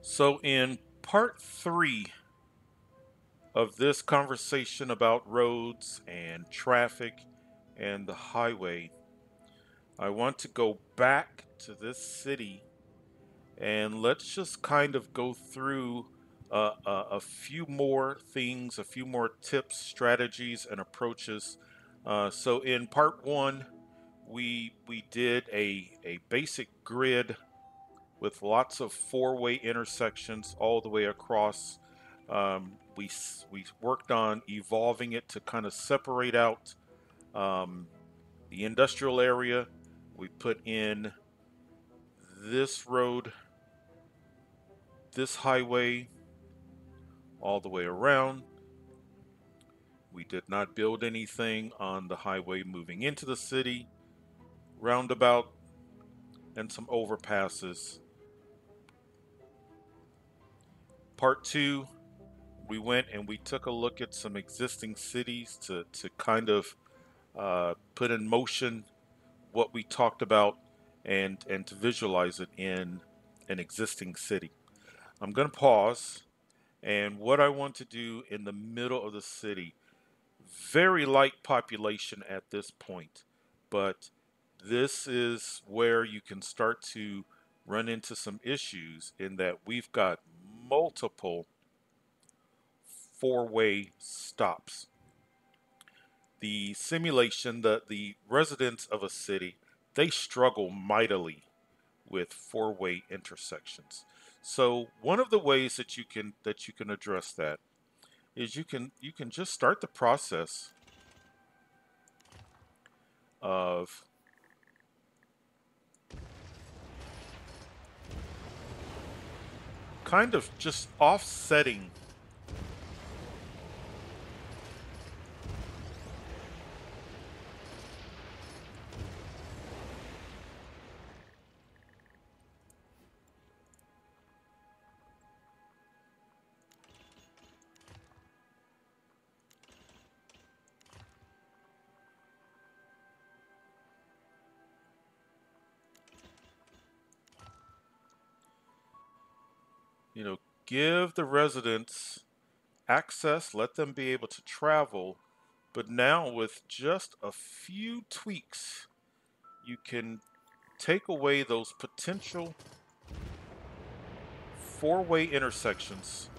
So, in part three of this conversation about roads and traffic and the highway, I want to go back to this city and let's just kind of go through a few more things, a few more tips, strategies, and approaches. So, in part one, we did a basic grid with lots of four-way intersections all the way across. We worked on evolving it to kind of separate out um, the industrial area. We put in this road, this highway, all the way around. We did not build anything on the highway moving into the city, roundabout, and some overpasses. Part two, we went and we took a look at some existing cities to kind of put in motion what we talked about and to visualize it in an existing city. I'm going to pause, and what I want to do in the middle of the city, very light population at this point, but this is where you can start to run into some issues in that we've got multiple four-way stops. The simulation, the residents of a city, they struggle mightily with four-way intersections. So one of the ways that you can address that is you can just start the process of kind of just offsetting you know give the residents access, let them be able to travel, but now with just a few tweaks you can take away those potential four-way intersections.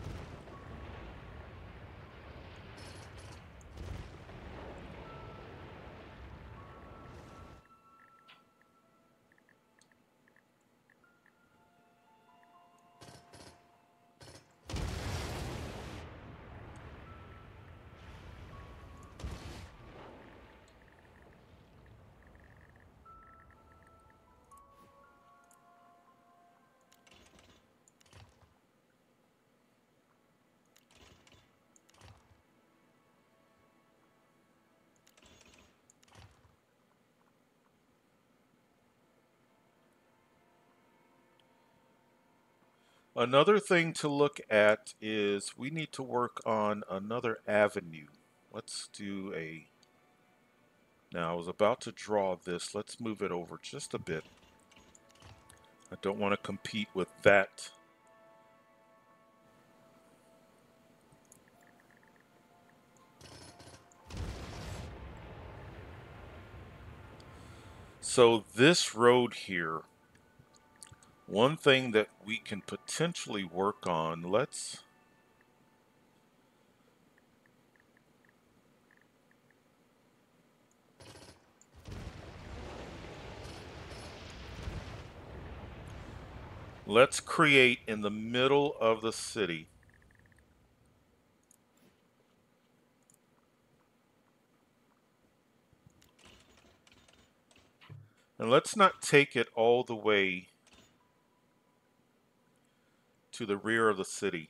Another thing to look at is we need to work on another avenue. Let's do a, now I was about to draw this, let's move it over just a bit. I don't want to compete with that. So this road here, one thing that we can potentially work on, let's create in the middle of the city. And let's not take it all the way to the rear of the city.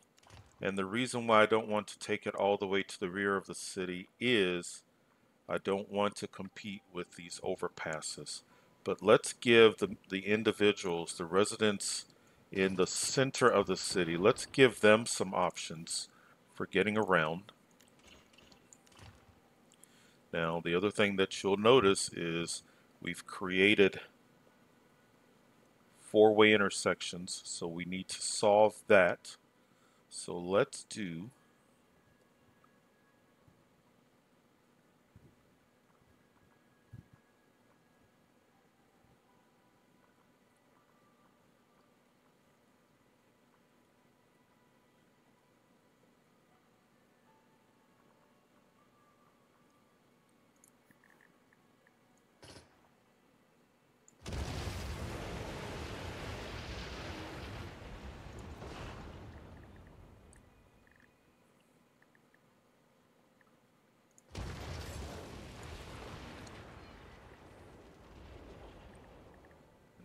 And the reason why I don't want to take it all the way to the rear of the city is I don't want to compete with these overpasses. But let's give the individuals, the residents in the center of the city, let's give them some options for getting around. Now, the other thing that you'll notice is we've created four-way intersections, so we need to solve that. So let's do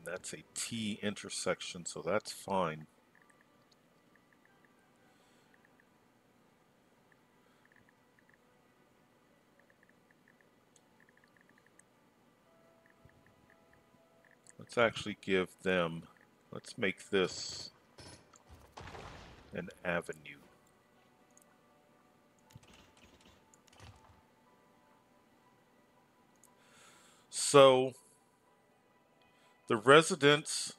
that's a T intersection, so that's fine. Let's actually give them, let's make this an avenue. So the residents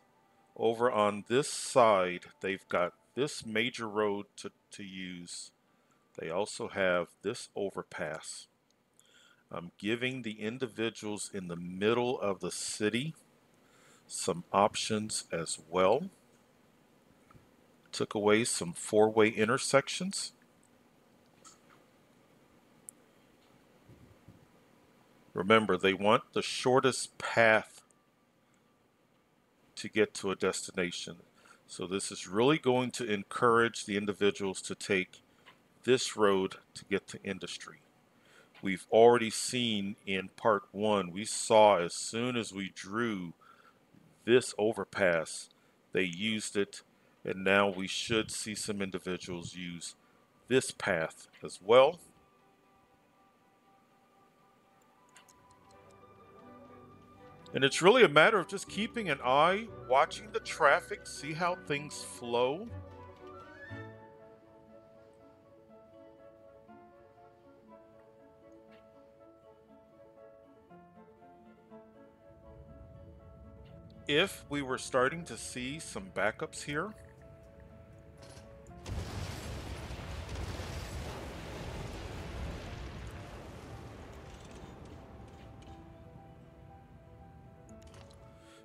over on this side, they've got this major road to use. They also have this overpass. I'm giving the individuals in the middle of the city some options as well. Took away some four-way intersections. Remember, they want the shortest path to get to a destination. So this is really going to encourage the individuals to take this road to get to industry. We've already seen in part one, we saw as soon as we drew this overpass, they used it, and now we should see some individuals use this path as well. And it's really a matter of just keeping an eye, watching the traffic, see how things flow. If we were starting to see some backups here,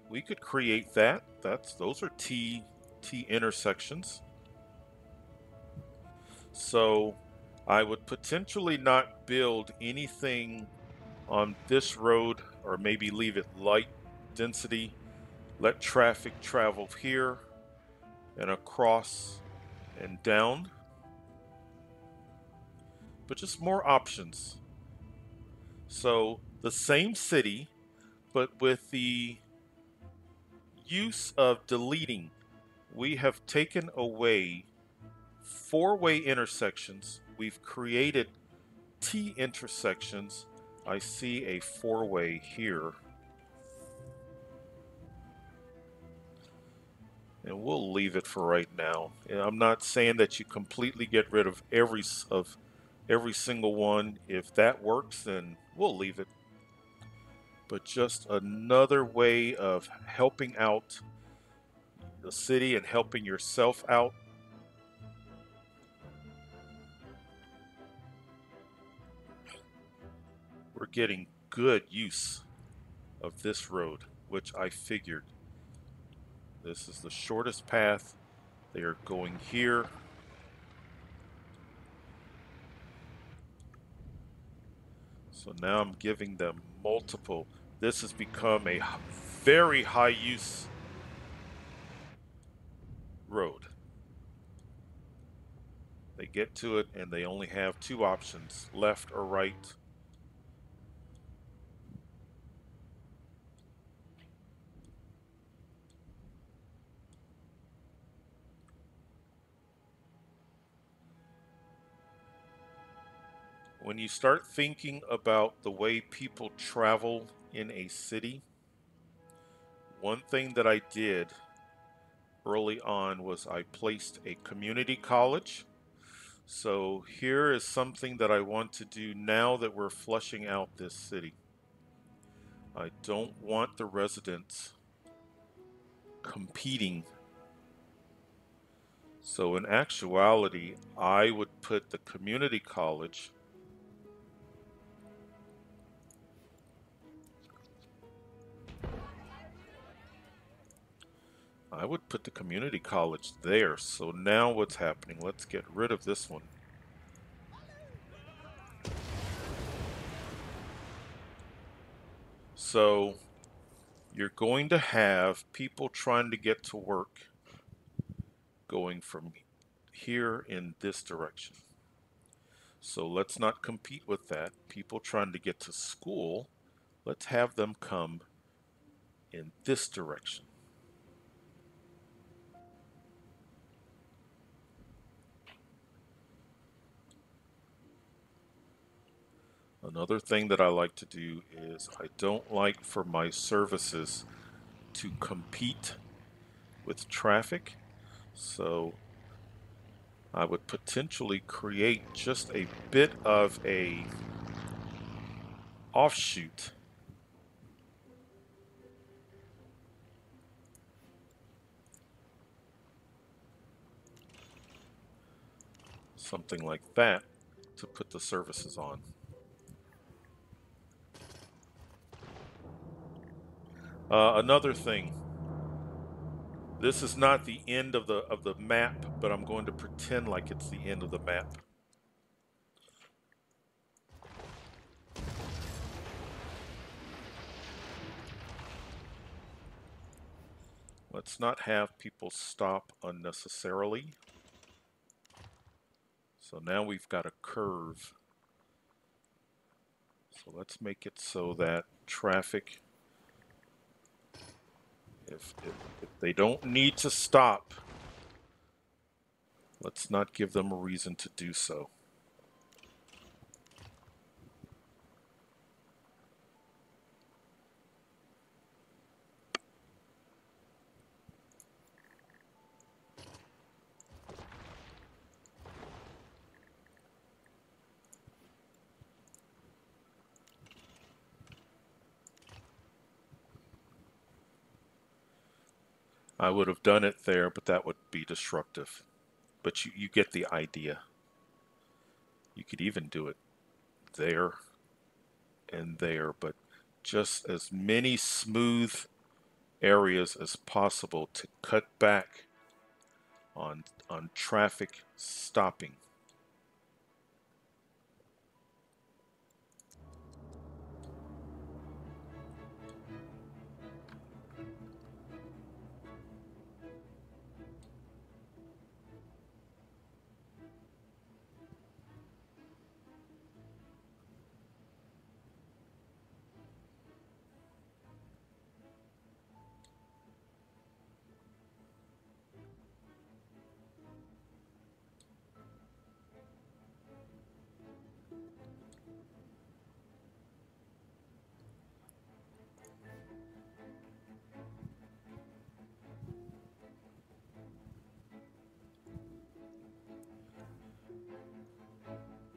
we could create that. Those are T intersections. So I would potentially not build anything on this road, or maybe leave it light density. Let traffic travel here and across and down. But just more options. So the same city, but with the use of deleting, we have taken away four-way intersections. We've created T intersections. I see a four-way here. And we'll leave it for right now. And I'm not saying that you completely get rid of every single one. If that works, then we'll leave it. But just another way of helping out the city and helping yourself out. We're getting good use of this road, which I figured. This is the shortest path. They are going here. So now I'm giving them multiple. This has become a very high use road. They get to it and they only have two options, left or right. When you start thinking about the way people travel in a city, one thing that I did early on was I placed a community college. So here is something that I want to do now that we're flushing out this city. I don't want the residents competing. So in actuality, I would put the community college there. So now what's happening? Let's get rid of this one. So you're going to have people trying to get to work going from here in this direction. So let's not compete with that. People trying to get to school, let's have them come in this direction. Another thing that I like to do is I don't like for my services to compete with traffic. So I would potentially create just a bit of a offshoot. Something like that to put the services on. Another thing, this is not the end of the map, but I'm going to pretend like it's the end of the map. Let's not have people stop unnecessarily. So now we've got a curve. So let's make it so that traffic, if they don't need to stop, let's not give them a reason to do so. I would have done it there, but that would be disruptive. But you get the idea. You could even do it there and there, but just as many smooth areas as possible to cut back on traffic stopping.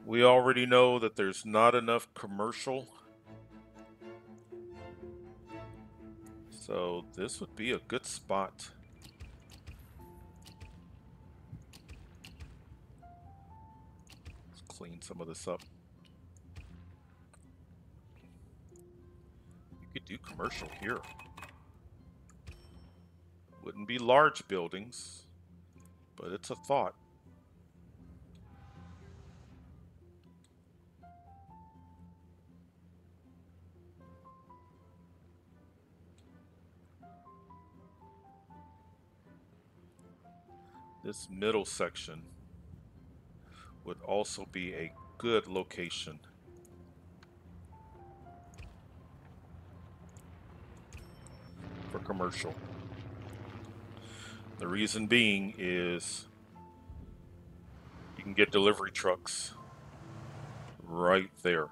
We already know that there's not enough commercial. So this would be a good spot. Let's clean some of this up. You could do commercial here. Wouldn't be large buildings, but it's a thought. This middle section would also be a good location for commercial. The reason being is you can get delivery trucks right there.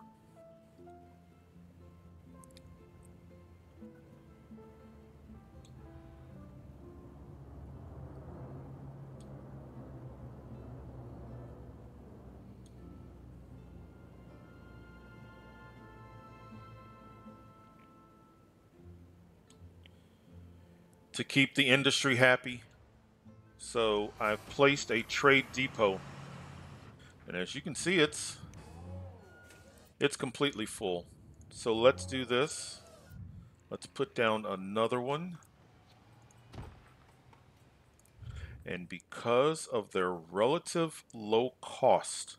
to keep the industry happy. So I've placed a trade depot, and as you can see, it's completely full. So let's do this. Let's put down another one. And because of their relative low cost,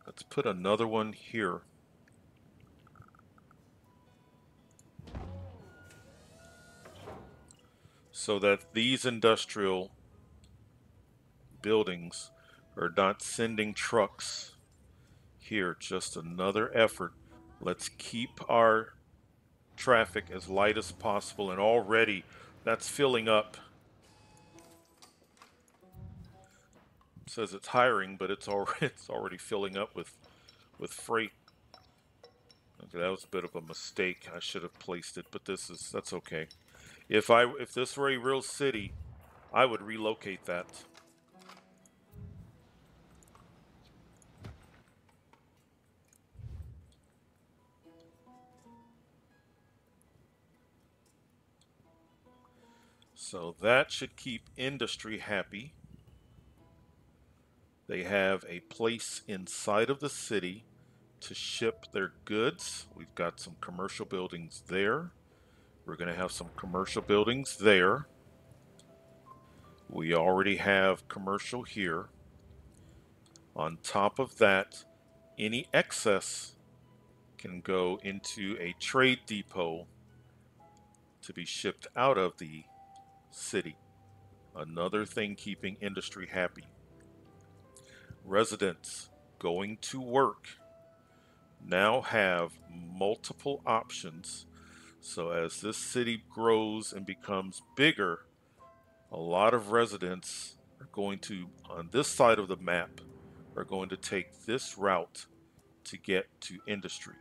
let's put another one here. So that these industrial buildings are not sending trucks here. Just another effort. Let's keep our traffic as light as possible, and already that's filling up. It says it's hiring, but it's already filling up with freight. Okay, that was a bit of a mistake. I should have placed it, but that's okay. If this were a real city, I would relocate that. So that should keep industry happy. They have a place inside of the city to ship their goods. We've got some commercial buildings there. We're going to have some commercial buildings there. We already have commercial here. On top of that, any excess can go into a trade depot to be shipped out of the city. Another thing keeping industry happy. Residents going to work now have multiple options. So as this city grows and becomes bigger, a lot of residents are going to, on this side of the map, are going to take this route to get to industry.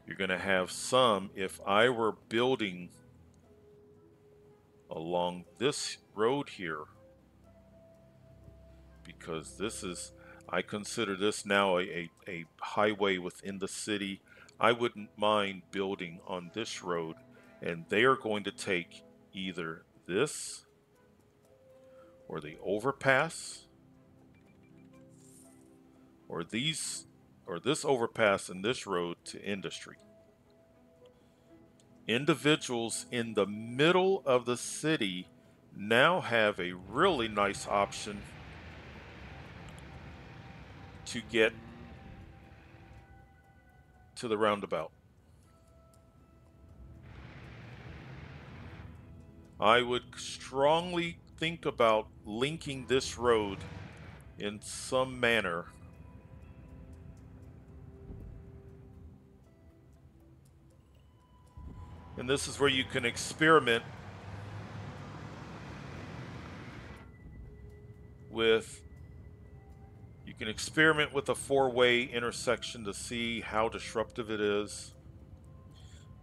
You're going to have some, if I were building along this road here, because I consider this now a highway within the city. I wouldn't mind building on this road, and they are going to take either this or the overpass or this overpass and this road to industry. Individuals in the middle of the city now have a really nice option to get to the roundabout. I would strongly think about linking this road in some manner. And this is where you can experiment with a four-way intersection to see how disruptive it is,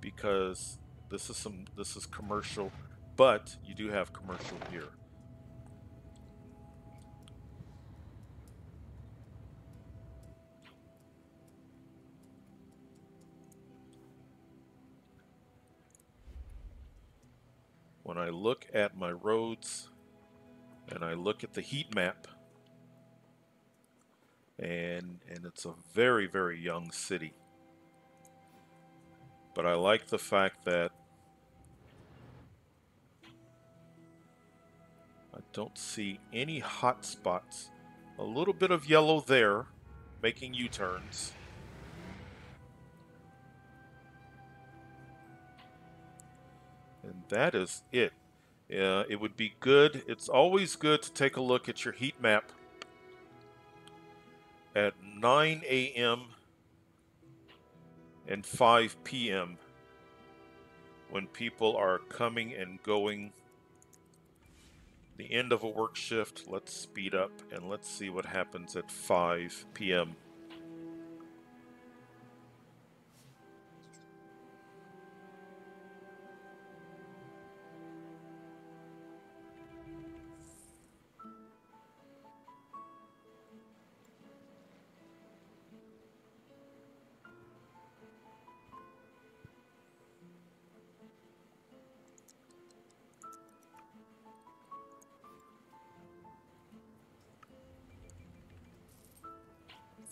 because this is commercial, but you do have commercial here. When I look at my roads and I look at the heat map, and it's a very, very young city, but I like the fact that I don't see any hot spots. A little bit of yellow there, making U-turns. And that is it. It would be good. It's always good to take a look at your heat map at 9 a.m. and 5 p.m. when people are coming and going. The end of a work shift. Let's speed up and let's see what happens at 5 p.m.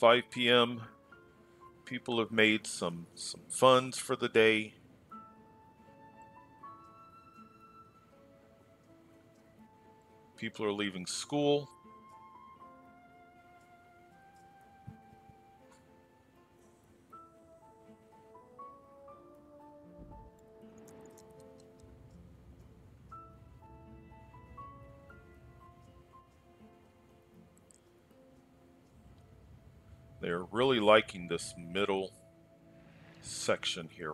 5 p.m. People have made some funds for the day. People are leaving school. They're really liking this middle section here.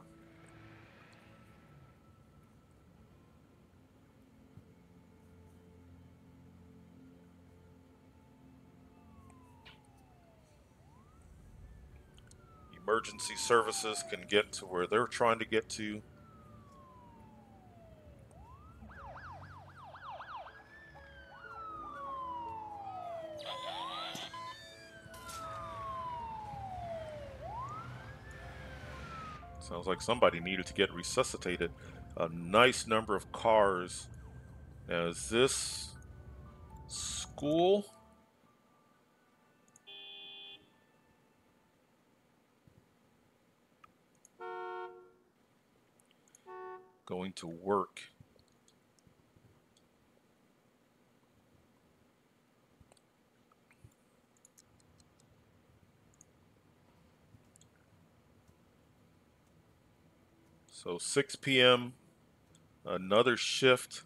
Emergency services can get to where they're trying to get to. Sounds like somebody needed to get resuscitated. A nice number of cars. Now, is this school? Going to work. So 6 p.m., another shift.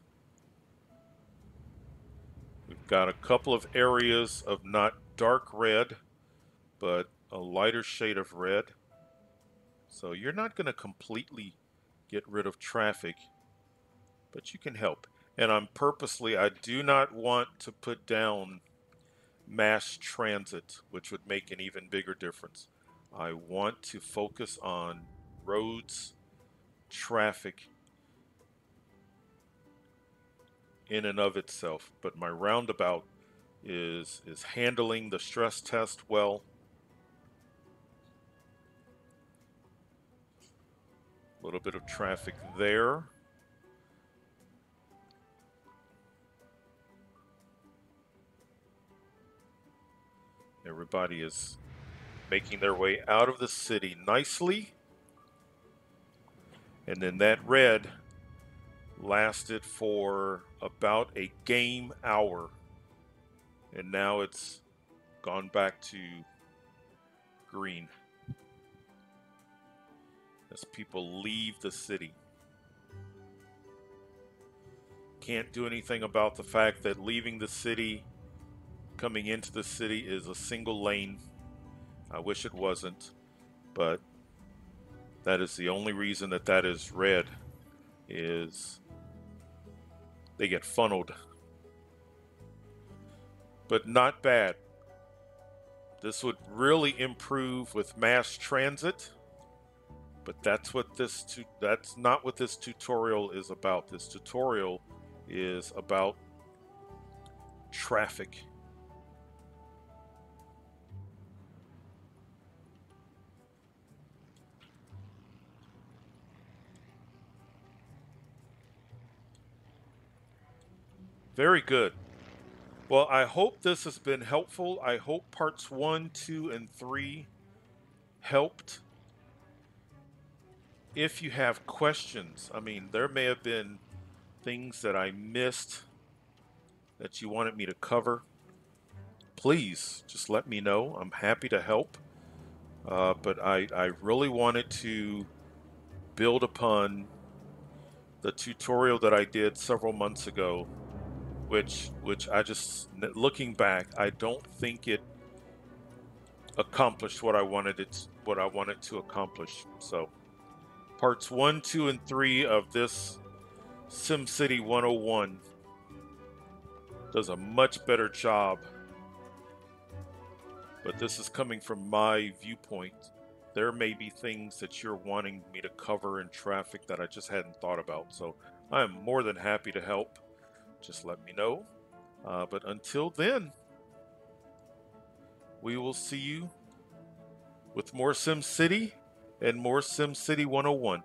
We've got a couple of areas of not dark red, but a lighter shade of red. So you're not going to completely get rid of traffic, but you can help. And I do not want to put down mass transit, which would make an even bigger difference. I want to focus on roads, traffic in and of itself. But my roundabout is handling the stress test well. A little bit of traffic there. Everybody is making their way out of the city nicely. And then that red lasted for about a game hour. And now it's gone back to green as people leave the city. Can't do anything about the fact that leaving the city, coming into the city is a single lane. I wish it wasn't, but that is the only reason that is red, is they get funneled. But not bad. This would really improve with mass transit, but that's not what this tutorial is about. This tutorial is about traffic. Very good. Well, I hope this has been helpful. I hope parts 1, 2, and 3 helped. If you have questions, I mean, there may have been things that I missed that you wanted me to cover. Please just let me know. I'm happy to help. But I really wanted to build upon the tutorial that I did several months ago, which I just, looking back, I don't think it accomplished what I wanted to accomplish. So parts 1, 2, and 3 of this SimCity 101 does a much better job, but this is coming from my viewpoint. There may be things that you're wanting me to cover in traffic that I just hadn't thought about. So I am more than happy to help. Just let me know. But until then, we will see you with more SimCity and more SimCity 101.